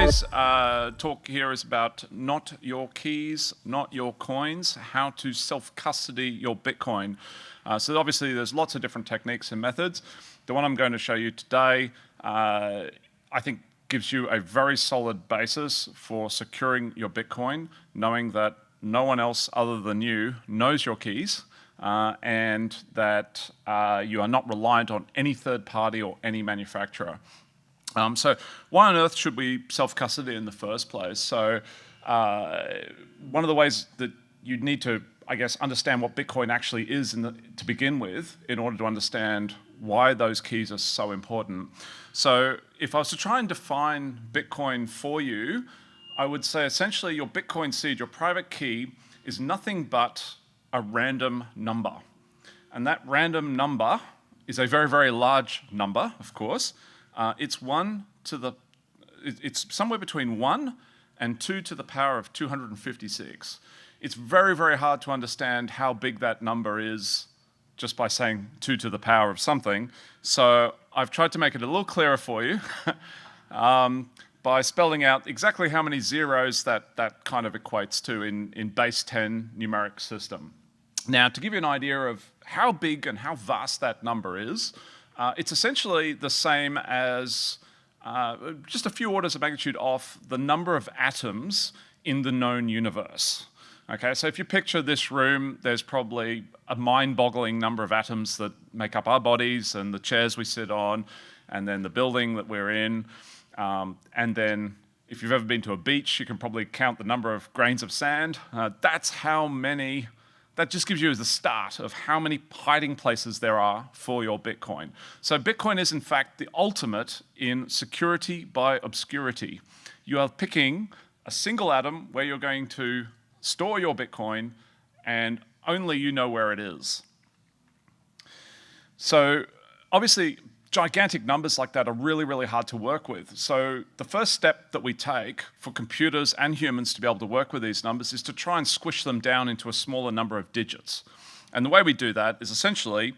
Today's talk here is about not your keys, not your coins, how to self-custody your Bitcoin. So obviously there's lots of different techniques and methods. The one I'm going to show you today, I think gives you a very solid basis for securing your Bitcoin, knowing that no one else other than you knows your keys, and that you are not reliant on any third party or any manufacturer. So why on earth should we self-custody in the first place? So one of the ways that you'd need to, I guess, understand what Bitcoin actually is to begin with in order to understand why those keys are so important. So if I was to try and define Bitcoin for you, I would say essentially your Bitcoin seed, your private key, is nothing but a random number. And that random number is a very, very large number, of course. It's somewhere between 1 and 2 to the power of 256. It's very, very hard to understand how big that number is just by saying 2 to the power of something. So I've tried to make it a little clearer for you by spelling out exactly how many zeros that kind of equates to in base 10 numeric system. Now, to give you an idea of how big and how vast that number is, it's essentially the same as just a few orders of magnitude off the number of atoms in the known universe. Okay, so if you picture this room, there's probably a mind-boggling number of atoms that make up our bodies and the chairs we sit on, and then the building that we're in. And then if you've ever been to a beach, you can probably count the number of grains of sand. That's how many. That just gives you the start of how many hiding places there are for your Bitcoin. So Bitcoin is in fact the ultimate in security by obscurity. You are picking a single atom where you're going to store your Bitcoin, and only you know where it is. So obviously, gigantic numbers like that are really, really hard to work with. So the first step that we take for computers and humans to be able to work with these numbers is to try and squish them down into a smaller number of digits. And the way we do that is essentially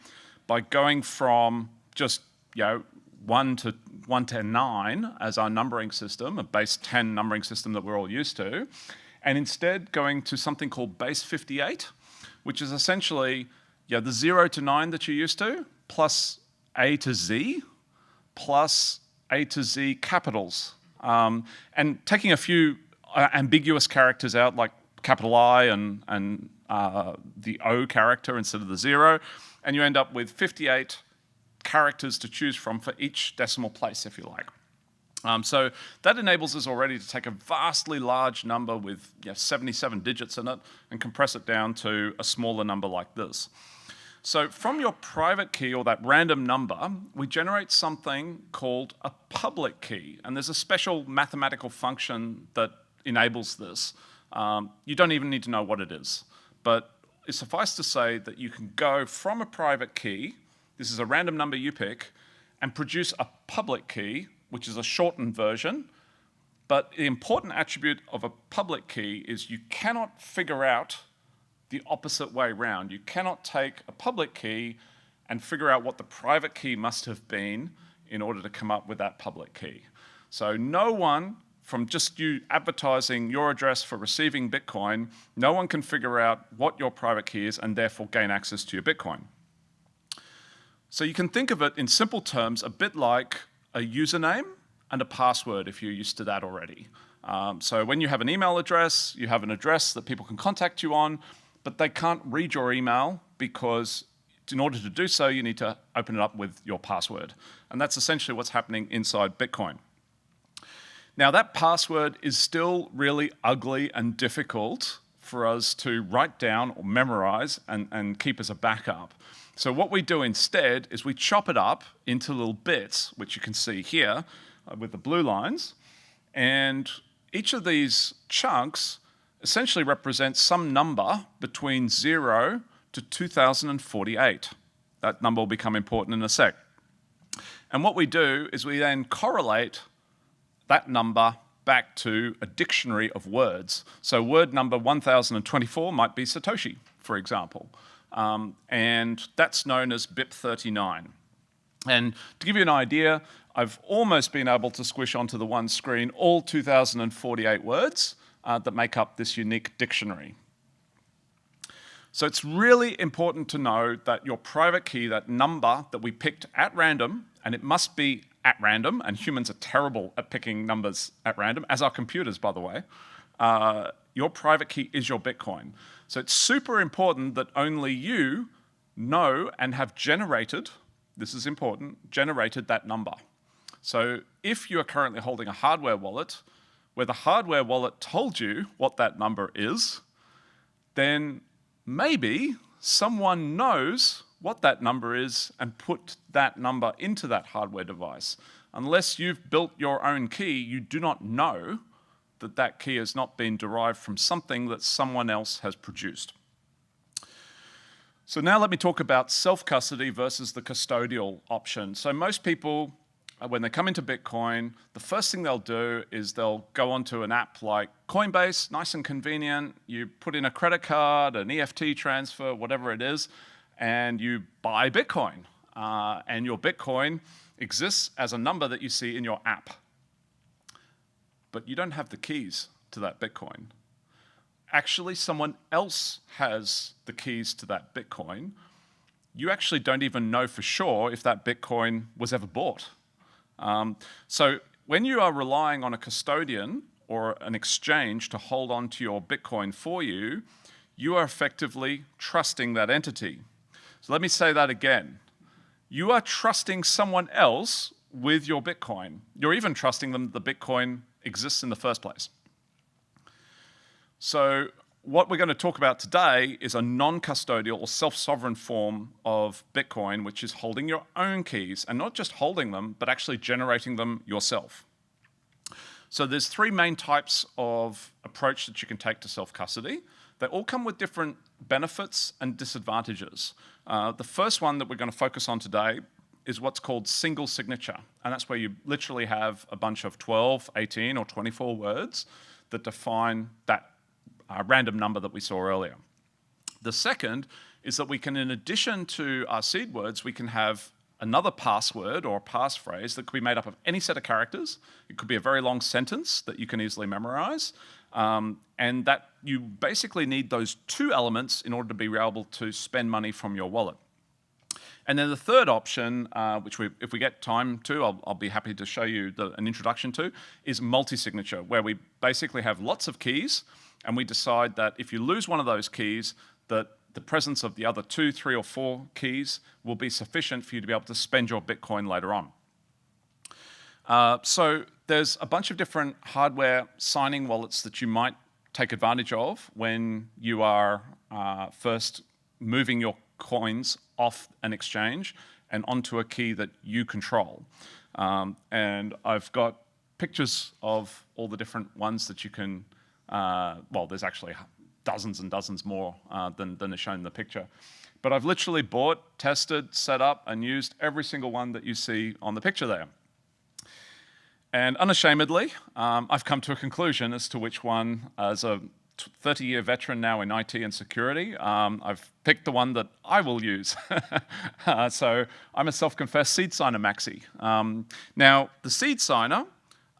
by going from just 1 to 9 as our numbering system, a base 10 numbering system that we're all used to, and instead going to something called base 58, which is essentially the 0 to 9 that you're used to, plus A to Z, plus A to Z capitals. And taking a few ambiguous characters out, like capital I and the O character instead of the 0, and you end up with 58 characters to choose from for each decimal place, if you like. So that enables us already to take a vastly large number with 77 digits in it and compress it down to a smaller number like this. So from your private key, or that random number, we generate something called a public key. And there's a special mathematical function that enables this. You don't even need to know what it is. But it suffices to say that you can go from a private key, this is a random number you pick, and produce a public key, which is a shortened version. But the important attribute of a public key is you cannot figure out the opposite way round. You cannot take a public key and figure out what the private key must have been in order to come up with that public key. So no one, from just you advertising your address for receiving Bitcoin, no one can figure out what your private key is and therefore gain access to your Bitcoin. So you can think of it in simple terms a bit like a username and a password if you're used to that already. So when you have an email address, you have an address that people can contact you on, but they can't read your email because in order to do so, you need to open it up with your password. And that's essentially what's happening inside Bitcoin. Now, that password is still really ugly and difficult for us to write down or memorize and keep as a backup. So what we do instead is we chop it up into little bits, which you can see here with the blue lines. And each of these chunks essentially represents some number between 0 to 2048. That number will become important in a sec. And what we do is we then correlate that number back to a dictionary of words. So word number 1024 might be Satoshi, for example. And that's known as BIP39. And to give you an idea, I've almost been able to squish onto the one screen all 2,048 words that make up this unique dictionary. So it's really important to know that your private key, that number that we picked at random, and it must be at random, and humans are terrible at picking numbers at random, as are computers, by the way, your private key is your Bitcoin. So it's super important that only you know and have generated, this is important, generated that number. So if you are currently holding a hardware wallet, where the hardware wallet told you what that number is, then maybe someone knows what that number is and put that number into that hardware device. Unless you've built your own key, you do not know that that key has not been derived from something that someone else has produced. So now let me talk about self-custody versus the custodial option. So most people, when they come into Bitcoin, the first thing they'll do is they'll go onto an app like Coinbase, nice and convenient. You put in a credit card, an EFT transfer, whatever it is, and you buy Bitcoin. And your Bitcoin exists as a number that you see in your app. But you don't have the keys to that Bitcoin. Actually, someone else has the keys to that Bitcoin. You actually don't even know for sure if that Bitcoin was ever bought. So when you are relying on a custodian or an exchange to hold on to your Bitcoin for you, you are effectively trusting that entity. So let me say that again. You are trusting someone else with your Bitcoin. You're even trusting them that the Bitcoin exists in the first place. So what we're going to talk about today is a non-custodial or self-sovereign form of Bitcoin, which is holding your own keys, and not just holding them, but actually generating them yourself. So there's three main types of approach that you can take to self-custody. They all come with different benefits and disadvantages. The first one that we're going to focus on today is what's called single signature. And that's where you literally have a bunch of 12, 18, or 24 words that define that random number that we saw earlier. The second is that we can, in addition to our seed words, we can have another password or passphrase that could be made up of any set of characters. It could be a very long sentence that you can easily memorize. And that you basically need those two elements in order to be able to spend money from your wallet. And then the third option, which if we get time to, I'll be happy to show you an introduction to, is multi-signature, where we basically have lots of keys, and we decide that if you lose one of those keys, that the presence of the other 2, 3, or 4 keys will be sufficient for you to be able to spend your Bitcoin later on. So there's a bunch of different hardware signing wallets that you might take advantage of when you are first moving your coins off an exchange and onto a key that you control. And I've got pictures of all the different ones that you can, well, there's actually dozens and dozens more than is shown in the picture. But I've literally bought, tested, set up, and used every single one that you see on the picture there. And unashamedly, I've come to a conclusion as to which one, as a 30-year veteran now in IT and security, I've picked the one that I will use. So I'm a self-confessed seed signer maxi. Now, the seed signer,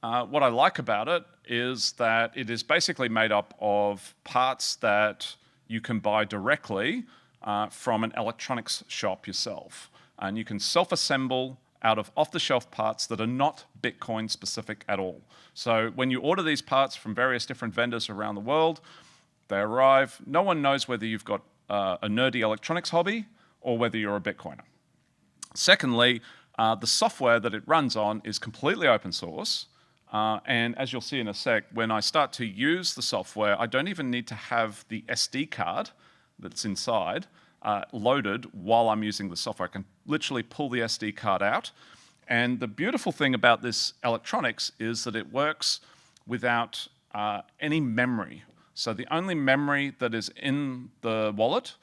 what I like about it is that it is basically made up of parts that you can buy directly from an electronics shop yourself. And you can self-assemble out of off-the-shelf parts that are not Bitcoin specific at all. So when you order these parts from various different vendors around the world, they arrive, no one knows whether you've got a nerdy electronics hobby or whether you're a Bitcoiner. Secondly, the software that it runs on is completely open source. And as you'll see in a sec, when I start to use the software, I don't even need to have the SD card that's inside loaded while I'm using the software. I can literally pull the SD card out. And the beautiful thing about this electronics is that it works without any memory. So the only memory that is in the wallet,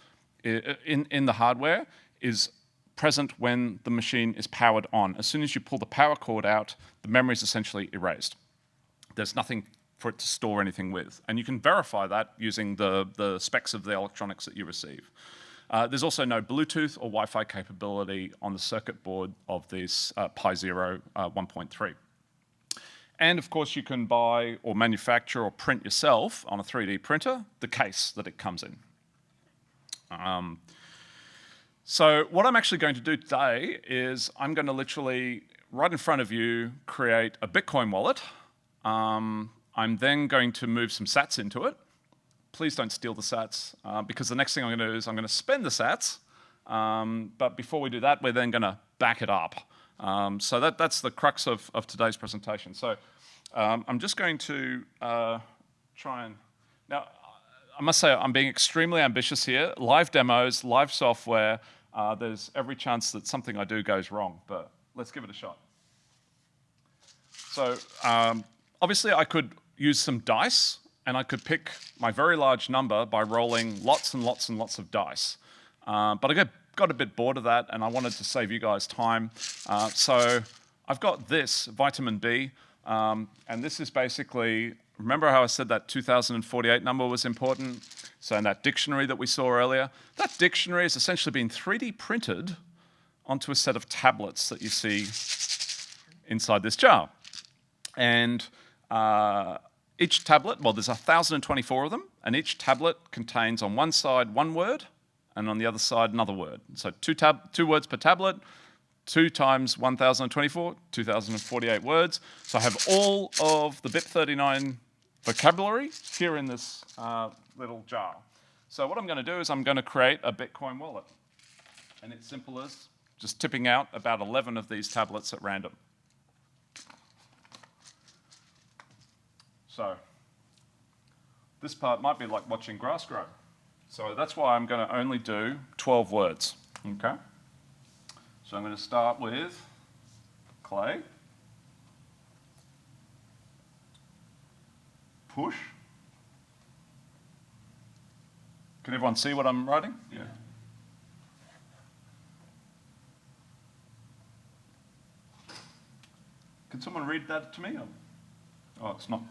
in the hardware, is present when the machine is powered on. As soon as you pull the power cord out, the memory is essentially erased. There's nothing for it to store anything with. And you can verify that using the specs of the electronics that you receive. There's also no Bluetooth or Wi-Fi capability on the circuit board of this Pi Zero 1.3. And of course, you can buy or manufacture or print yourself on a 3D printer the case that it comes in. So what I'm actually going to do today is I'm going to literally, right in front of you, create a Bitcoin wallet. I'm then going to move some sats into it. Please don't steal the sats, because the next thing I'm going to do is I'm going to spend the sats. But before we do that, we're then going to back it up. So that's the crux of today's presentation. So I'm just going to try and... Now, I must say I'm being extremely ambitious here. Live demos, live software, there's every chance that something I do goes wrong, but let's give it a shot. So obviously I could use some dice, and I could pick my very large number by rolling lots and lots and lots of dice. But I got a bit bored of that, and I wanted to save you guys time. So I've got this, vitamin B, and this is basically, remember how I said that 2048 number was important? So in that dictionary that we saw earlier, that dictionary has essentially been 3D printed onto a set of tablets that you see inside this jar. And each tablet, well, there's 1,024 of them, and each tablet contains on one side one word, and on the other side another word. So two words per tablet, 2 times 1,024, 2,048 words. So I have all of the BIP39 vocabulary here in this little jar. So what I'm going to do is I'm going to create a Bitcoin wallet. And it's simple as just tipping out about 11 of these tablets at random. So this part might be like watching grass grow. So that's why I'm going to only do 12 words, okay? So I'm going to start with clay, push. Can everyone see what I'm writing? Yeah. Can someone read that to me? Oh, it's not.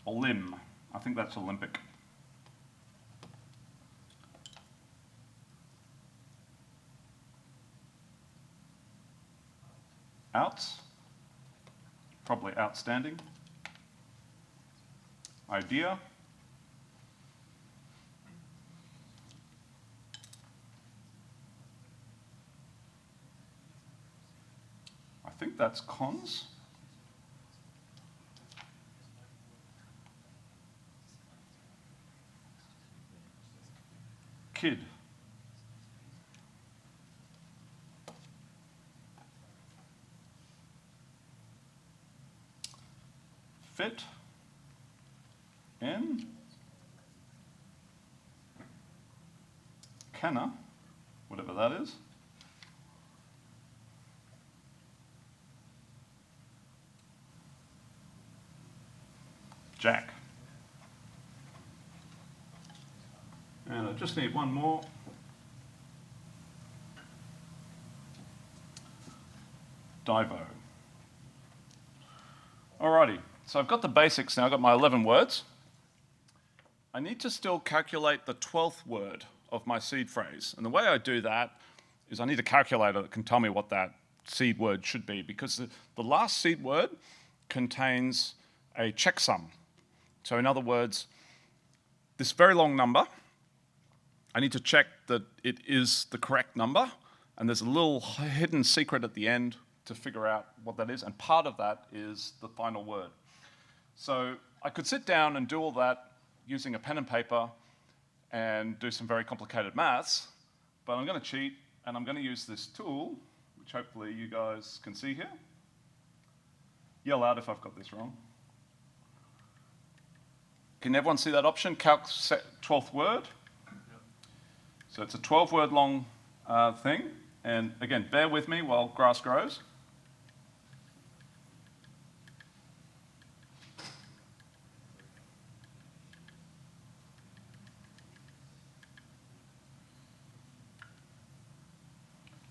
Limb. I think that's Olympic. Outs. Probably outstanding. Idea. I think that's cons. Kid. Fit. In. Canna, whatever that is. Jack. And I just need one more. Divo. Alrighty, so I've got the basics now, I've got my 11 words. I need to still calculate the 12th word of my seed phrase. And the way I do that is I need a calculator that can tell me what that seed word should be, because the last seed word contains a checksum. So in other words, this very long number, I need to check that it is the correct number, and there's a little hidden secret at the end to figure out what that is, and part of that is the final word. So I could sit down and do all that using a pen and paper and do some very complicated maths, but I'm going to cheat, and I'm going to use this tool, which hopefully you guys can see here. Yell out if I've got this wrong. Can everyone see that option? Calc 12th word. So it's a 12-word long thing. And again, bear with me while grass grows.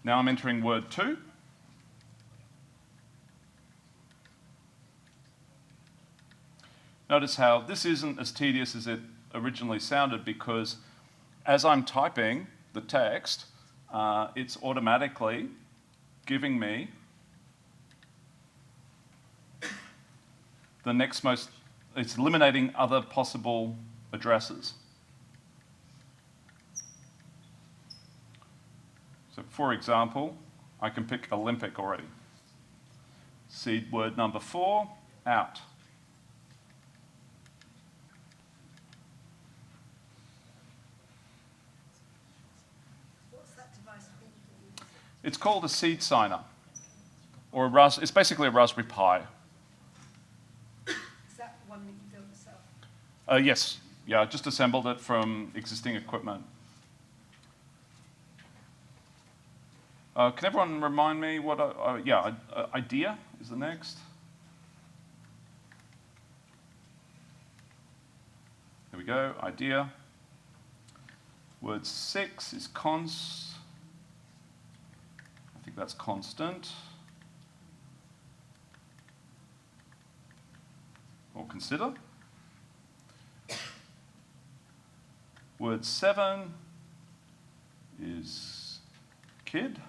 Now I'm entering word 2. notice how this isn't as tedious as it originally sounded, because as I'm typing the text, it's automatically giving me the next most, it's eliminating other possible addresses. So for example, I can pick Olympic already. Seed word number 4, out. What's that device called? It's called a seed signer, or it's basically a Raspberry Pi. Is that one that you built yourself? Yes, yeah, I just assembled it from existing equipment. Can everyone remind me what, idea is the next. Here we go, idea. Word 6 is I think that's constant. Or consider. Word 7 is kid.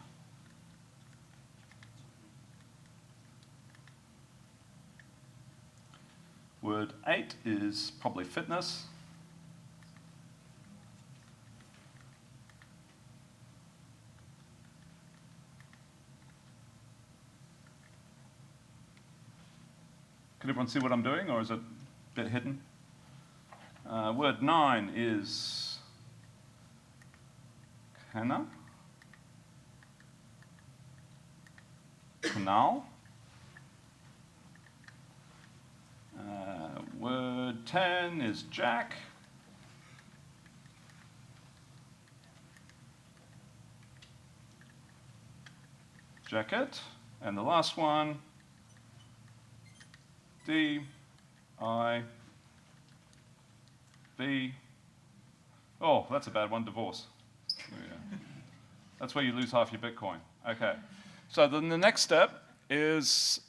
Word 8 is probably fitness. Can everyone see what I'm doing, or is it a bit hidden? Word 9 is canal. Word 10 is jack. Jacket. And the last one, D, I, B. Oh, that's a bad one, divorce. Yeah. That's where you lose half your Bitcoin. Okay. So then the next step is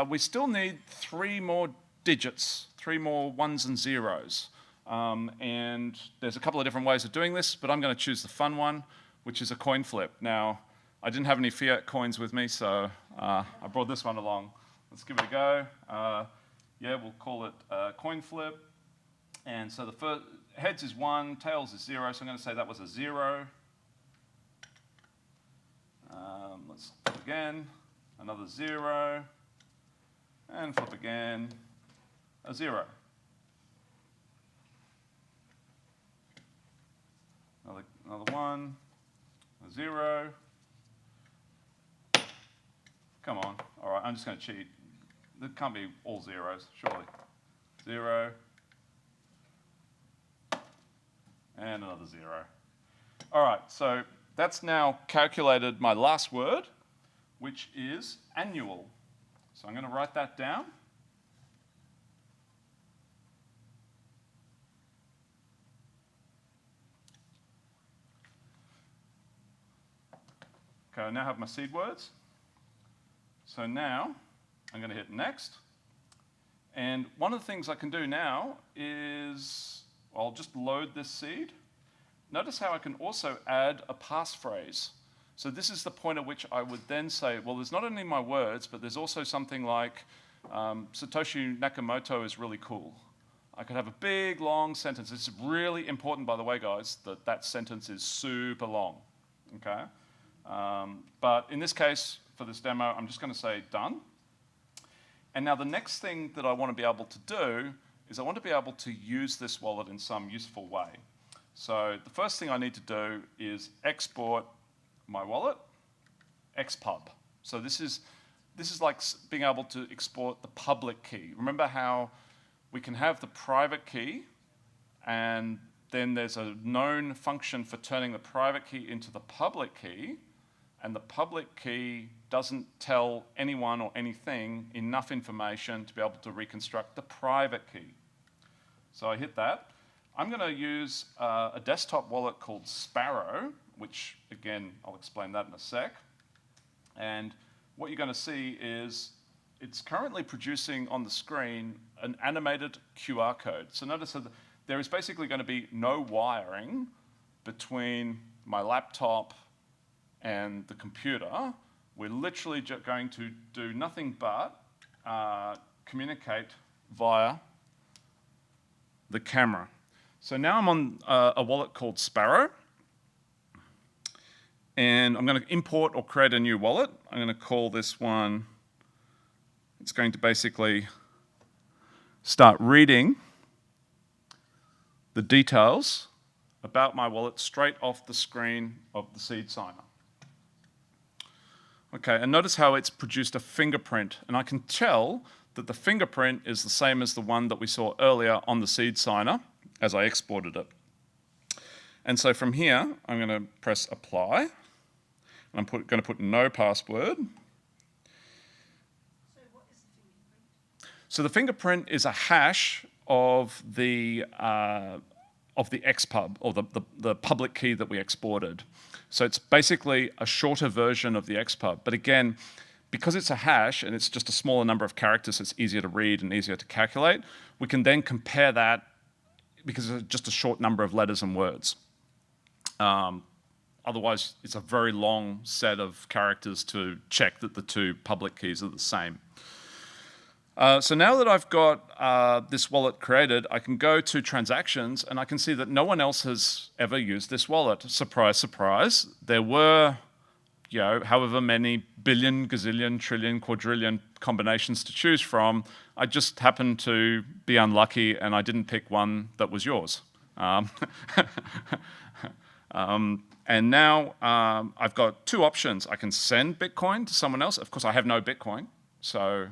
we still need 3 more digits, 3 more ones and zeros. And there's a couple of different ways of doing this, but I'm going to choose the fun one, which is a coin flip. Now, I didn't have any fiat coins with me, so I brought this one along. Let's give it a go. We'll call it coin flip. And so the first, heads is 1, tails is 0, so I'm going to say that was a 0. Let's flip again, another 0, and flip again, a 0. Another 1, a 0. Come on, all right, I'm just going to cheat. There can't be all zeros, surely. 0, and another 0. All right, so that's now calculated my last word, which is annual. So I'm going to write that down. Okay, I now have my seed words. So now I'm going to hit next. And one of the things I can do now is I'll just load this seed. Notice how I can also add a passphrase. So this is the point at which I would then say, well, there's not only my words, but there's also something like Satoshi Nakamoto is really cool. I could have a big, long sentence. It's really important, by the way, guys, that that sentence is super long, okay? But in this case, for this demo, I'm just going to say done. And now the next thing that I want to be able to do is I want to be able to use this wallet in some useful way. So the first thing I need to do is export my wallet, xpub. So this is like being able to export the public key. Remember how we can have the private key, and then there's a known function for turning the private key into the public key, and the public key doesn't tell anyone or anything enough information to be able to reconstruct the private key. So I hit that. I'm going to use a desktop wallet called Sparrow, which, again, I'll explain that in a sec. And what you're going to see is it's currently producing on the screen an animated QR code. So notice that there is basically going to be no wiring between my laptop and the computer. We're literally going to do nothing but communicate via the camera. So now I'm on a wallet called Sparrow, and I'm going to import or create a new wallet. I'm going to call this one, it's going to basically start reading the details about my wallet straight off the screen of the seed signer. Okay, and notice how it's produced a fingerprint, and I can tell that the fingerprint is the same as the one that we saw earlier on the seed signer as I exported it. And so from here, I'm going to press apply, and I'm going to put no password. So what is the fingerprint? So the fingerprint is a hash of the XPub, or the public key that we exported. So it's basically a shorter version of the XPub. But again, because it's a hash and it's just a smaller number of characters, so it's easier to read and easier to calculate, we can then compare that because it's just a short number of letters and words. Otherwise, it's a very long set of characters to check that the two public keys are the same. So now that I've got this wallet created, I can go to transactions and I can see that no one else has ever used this wallet. Surprise, surprise. There were, however many billion, gazillion, trillion, quadrillion combinations to choose from. I just happened to be unlucky and I didn't pick one that was yours. And now I've got two options. I can send Bitcoin to someone else. Of course, I have no Bitcoin, so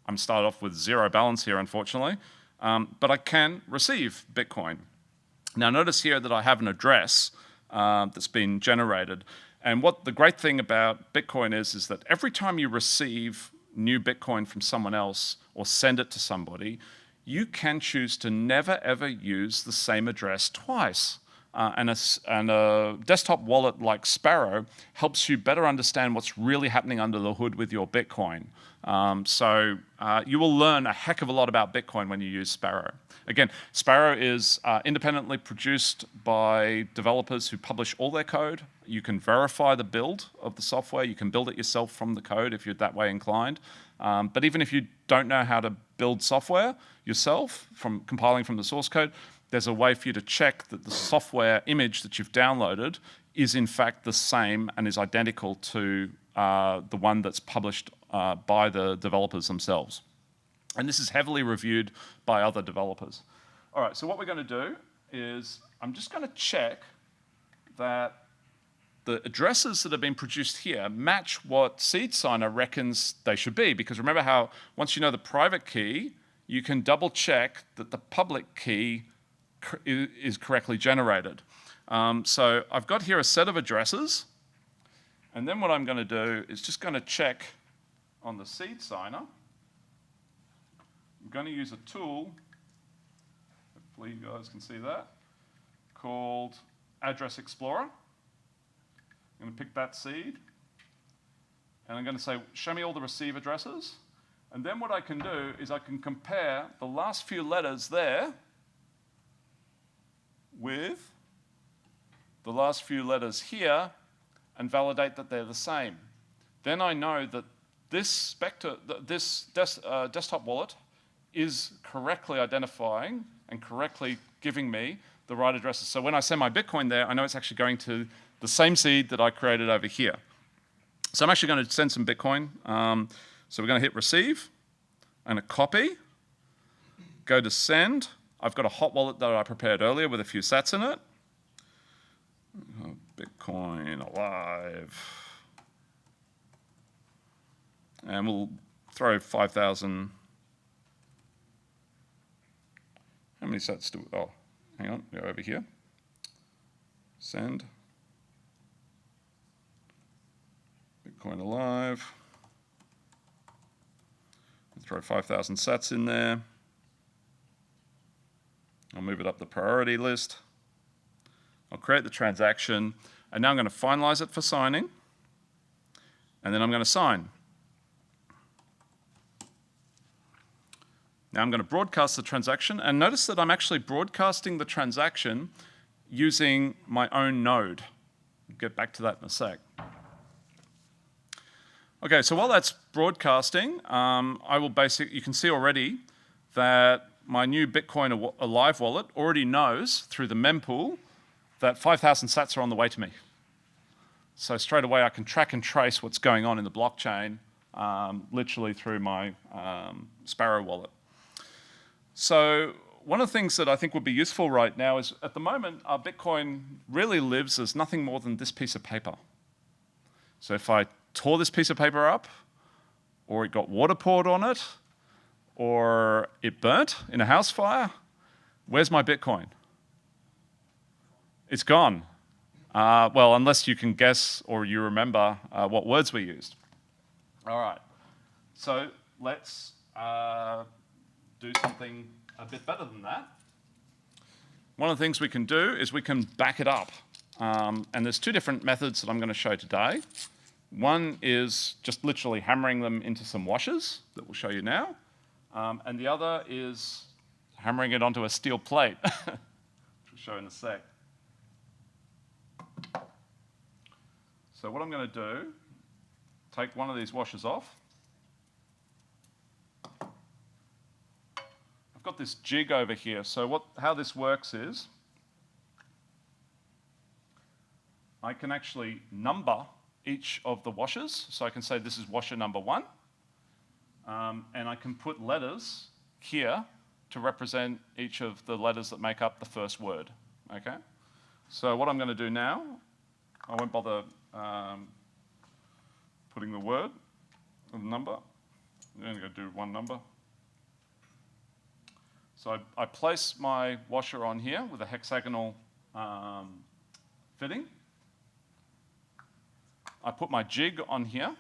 I'm started off with zero balance here, unfortunately, but I can receive Bitcoin. Now notice here that I have an address that's been generated, and what the great thing about Bitcoin is that every time you receive new Bitcoin from someone else or send it to somebody, you can choose to never ever use the same address twice. And a desktop wallet like Sparrow helps you better understand what's really happening under the hood with your Bitcoin. So you will learn a heck of a lot about Bitcoin when you use Sparrow. Again, Sparrow is independently produced by developers who publish all their code. You can verify the build of the software. You can build it yourself from the code if you're that way inclined. But even if you don't know how to build software yourself from compiling from the source code, there's a way for you to check that the software image that you've downloaded is in fact the same and is identical to the one that's published by the developers themselves. And this is heavily reviewed by other developers. All right, so what we're going to do is I'm just going to check that the addresses that have been produced here match what Seed Signer reckons they should be. Because remember how once you know the private key, you can double check that the public key is correctly generated. So I've got here a set of addresses, and then what I'm going to do is just going to check on the seed signer. I'm going to use a tool, hopefully you guys can see that, called Address Explorer. I'm going to pick that seed, and I'm going to say, show me all the receive addresses. And then what I can do is I can compare the last few letters there with the last few letters here and validate that they're the same. Then I know that this desktop wallet is correctly identifying and correctly giving me the right addresses. So when I send my Bitcoin there, I know it's actually going to the same seed that I created over here. So I'm actually going to send some Bitcoin. So we're going to hit receive and a copy, go to send. I've got a hot wallet that I prepared earlier with a few sats in it. Bitcoin alive. And we'll throw 5,000. How many sats do we, oh, hang on, go over here. Send. Bitcoin alive. We'll throw 5,000 sats in there. I'll move it up the priority list. I'll create the transaction, and now I'm going to finalize it for signing, and then I'm going to sign. Now I'm going to broadcast the transaction, and notice that I'm actually broadcasting the transaction using my own node. I'll get back to that in a sec. Okay, so while that's broadcasting, you can see already that my new Bitcoin Alive wallet already knows through the mempool that 5,000 sats are on the way to me. So straight away I can track and trace what's going on in the blockchain, literally through my Sparrow wallet. So one of the things that I think would be useful right now is, at the moment, our Bitcoin really lives as nothing more than this piece of paper. So if I tore this piece of paper up, or it got water poured on it, or it burnt in a house fire, where's my Bitcoin? It's gone. Well, unless you can guess or you remember what words we used. All right, so let's do something a bit better than that. One of the things we can do is we can back it up. And there's two different methods that I'm going to show today. One is just literally hammering them into some washers that we'll show you now. And the other is hammering it onto a steel plate, which we'll show in a sec. So what I'm going to do, take one of these washers off. I've got this jig over here. So how this works is I can actually number each of the washers. So I can say this is washer number 1. And I can put letters here to represent each of the letters that make up the first word. Okay? So what I'm going to do now, I won't bother putting the word or the number. I'm only going to do one number. So I place my washer on here with a hexagonal fitting. I put my jig on here,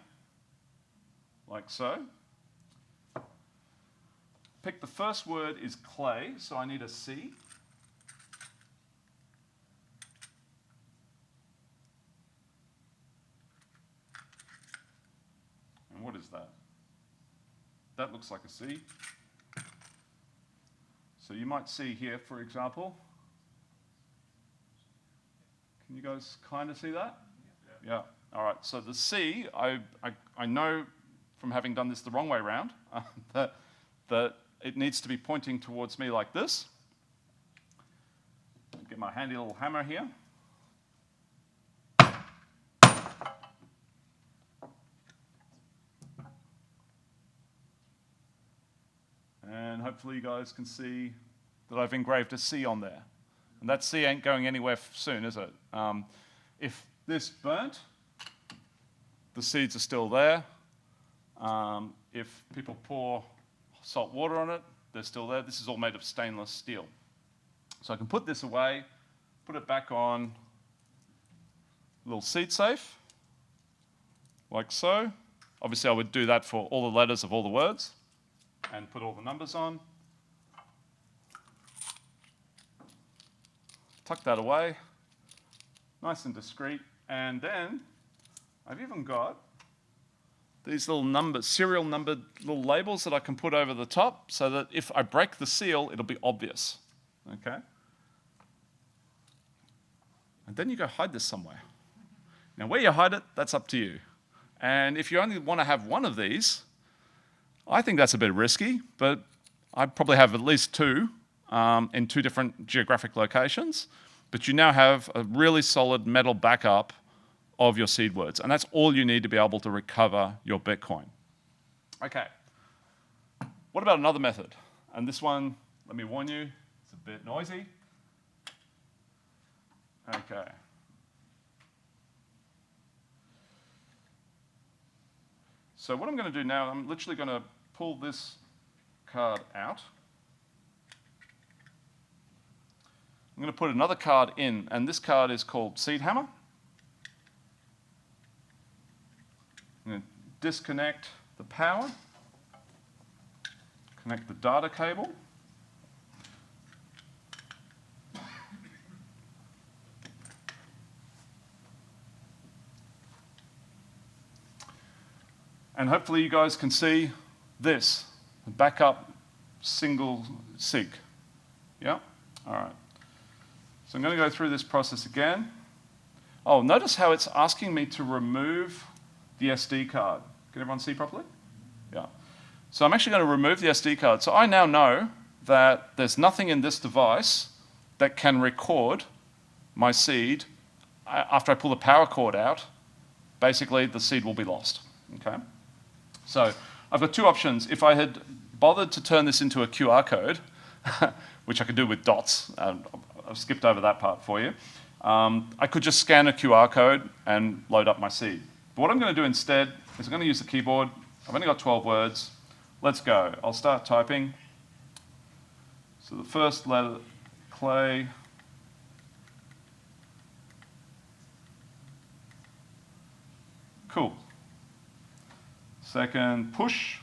like so. Pick the first word is clay, so I need a C. And what is that? That looks like a C. So you might see here, for example. Can you guys kind of see that? Yeah. All right. So the C, I know from having done this the wrong way around that it needs to be pointing towards me like this. Get my handy little hammer here. And hopefully you guys can see that I've engraved a C on there. And that C ain't going anywhere soon, is it? If this burnt, the seeds are still there. If people pour salt water on it, they're still there. This is all made of stainless steel. So I can put this away, put it back on a little seed safe, like so. Obviously I would do that for all the letters of all the words, and put all the numbers on. Tuck that away, nice and discreet. And then I've even got these little numbers, serial numbered little labels that I can put over the top so that if I break the seal, it'll be obvious, okay? And then you go hide this somewhere. Now where you hide it, that's up to you. And if you only want to have one of these, I think that's a bit risky, but I'd probably have at least two in two different geographic locations. But you now have a really solid metal backup of your seed words, and that's all you need to be able to recover your Bitcoin. Okay, what about another method? And this one, let me warn you, it's a bit noisy. Okay. So what I'm going to do now, I'm literally going to pull this card out. I'm going to put another card in, and this card is called Seed Hammer. I'm going to disconnect the power, connect the data cable. And hopefully you guys can see this, the backup single sig. Yeah? All right. So I'm going to go through this process again. Oh, notice how it's asking me to remove the SD card. Can everyone see properly? Yeah. So I'm actually going to remove the SD card. So I now know that there's nothing in this device that can record my seed. After I pull the power cord out, basically the seed will be lost. Okay? So I've got two options. If I had bothered to turn this into a QR code, which I could do with dots, I've skipped over that part for you, I could just scan a QR code and load up my seed. But what I'm going to do instead is I'm going to use the keyboard. I've only got 12 words. Let's go. I'll start typing. So the first letter, clay. Cool. Second, push.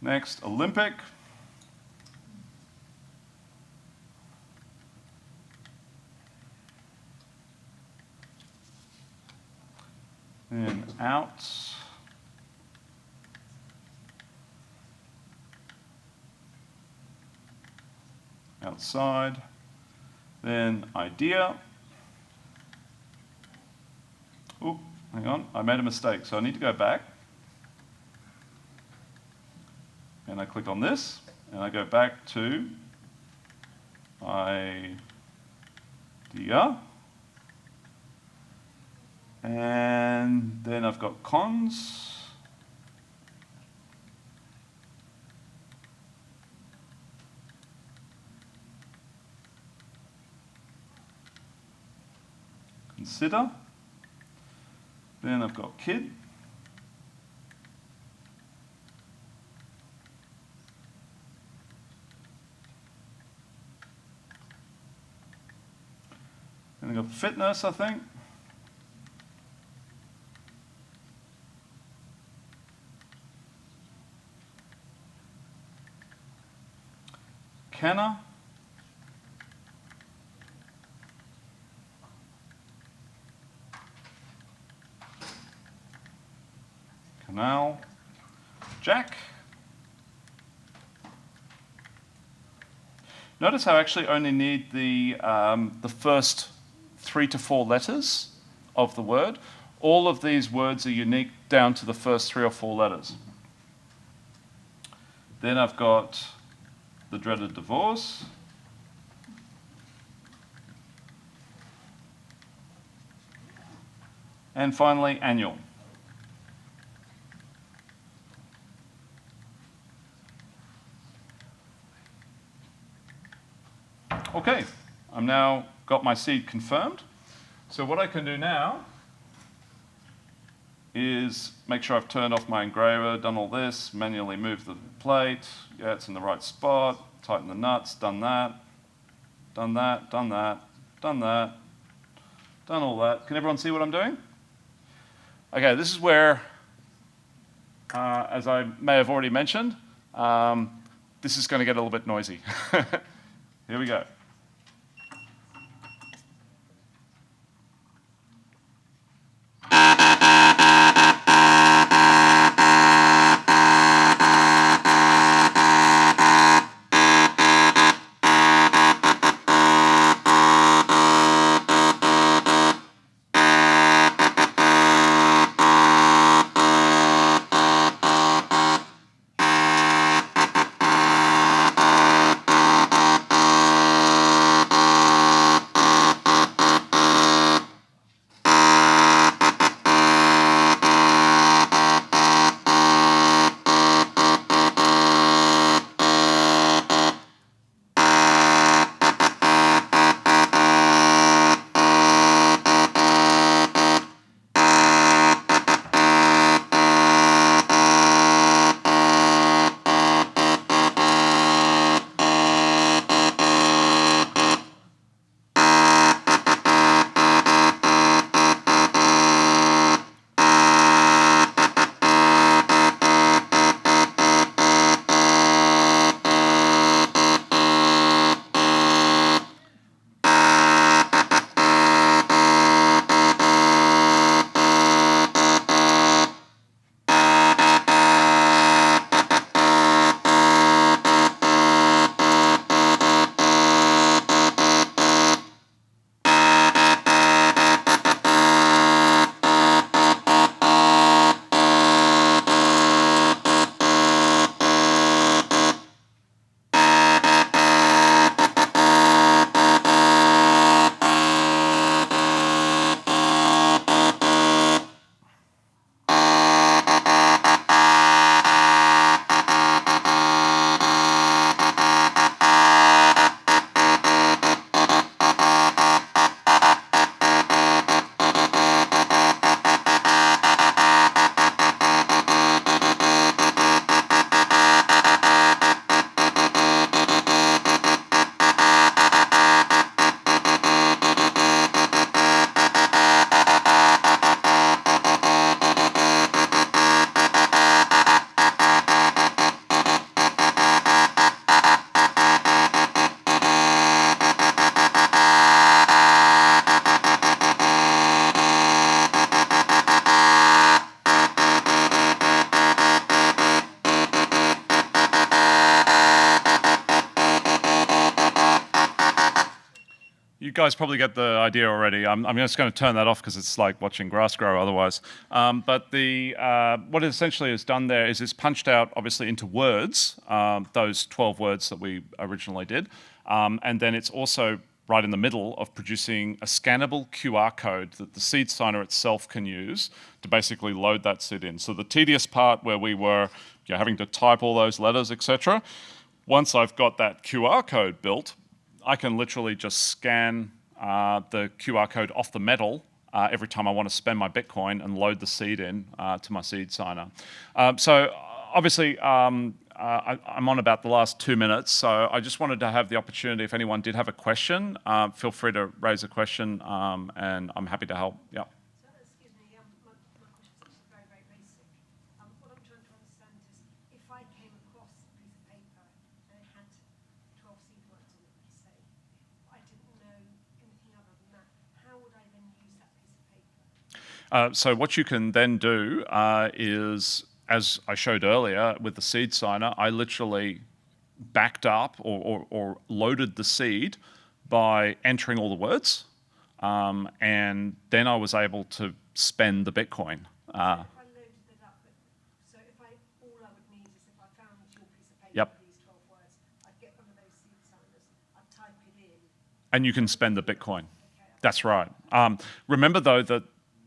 Next, Olympic. Then out. Outside. Then idea. Oh, hang on, I made a mistake, so I need to go back. And I click on this, and I go back to idea. And then I've got cons. Consider. Then I've got kid. Then I've got fitness, I think. Canna. Canal. Jack. Notice how I actually only need the first 3 to 4 letters of the word. All of these words are unique down to the first 3 or 4 letters. Then I've got the dreaded divorce. And finally, annual. Okay, I'm now got my seed confirmed. So what I can do now is make sure I've turned off my engraver, done all this, manually move the plate, yeah, it's in the right spot, tighten the nuts, done that, done that, done that, done that, done all that. Can everyone see what I'm doing? Okay, this is where, as I may have already mentioned, this is going to get a little bit noisy. Here we go. guys probably get the idea already. I'm just going to turn that off because it's like watching grass grow otherwise. But what it essentially has done there is it's punched out, obviously, into words, those 12 words that we originally did. And then it's also right in the middle of producing a scannable QR code that the seed signer itself can use to basically load that seed in. So the tedious part where we were having to type all those letters, etc., once I've got that QR code built, I can literally just scan the QR code off the metal every time I want to spend my Bitcoin and load the seed in to my seed signer. So obviously, I'm on about the last 2 minutes, so I just wanted to have the opportunity, if anyone did have a question, feel free to raise a question, and I'm happy to help. Yeah. So, excuse me, my question is very, very basic. What I'm trying to understand is, if I came across a piece of paper and it had 12 seed words on it, let's say, I didn't know anything other than that, how would I then use that piece of paper? So what you can then do is, as I showed earlier with the seed signer, I literally backed up or loaded the seed by entering all the words, and then I was able to spend the Bitcoin. If I loaded it up, so all I would need is if I found your piece of paper Yep. with these 12 words, I'd get one of those seed signers, I'd type it in. And you can spend the Bitcoin. That's right. Remember, though, that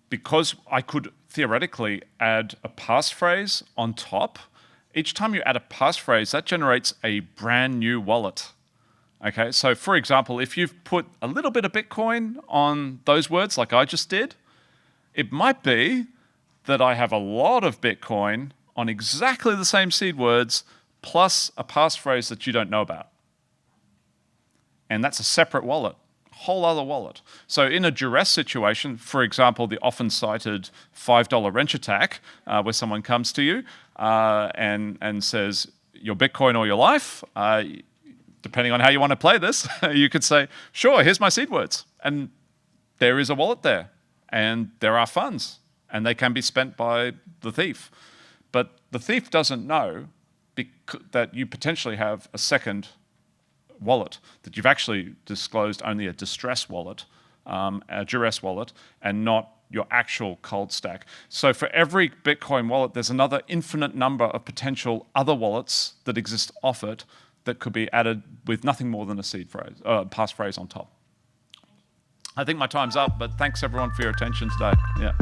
because I could theoretically add a passphrase on top, each time you add a passphrase, that generates a brand new wallet. Okay, so for example, if you've put a little bit of Bitcoin on those words like I just did, it might be that I have a lot of Bitcoin on exactly the same seed words plus a passphrase that you don't know about. And that's a separate wallet. Whole other wallet. So in a duress situation, for example, the often cited $5 wrench attack, where someone comes to you and says, your Bitcoin or your life, depending on how you want to play this, you could say, sure, here's my seed words. And there is a wallet there, and there are funds, and they can be spent by the thief. But the thief doesn't know that you potentially have a second wallet, that you've actually disclosed only a distress wallet, a duress wallet, and not your actual cold stack. So for every Bitcoin wallet, there's another infinite number of potential other wallets that exist off it that could be added with nothing more than a seed phrase, passphrase on top. I think my time's up, but thanks everyone for your attention today. Yeah.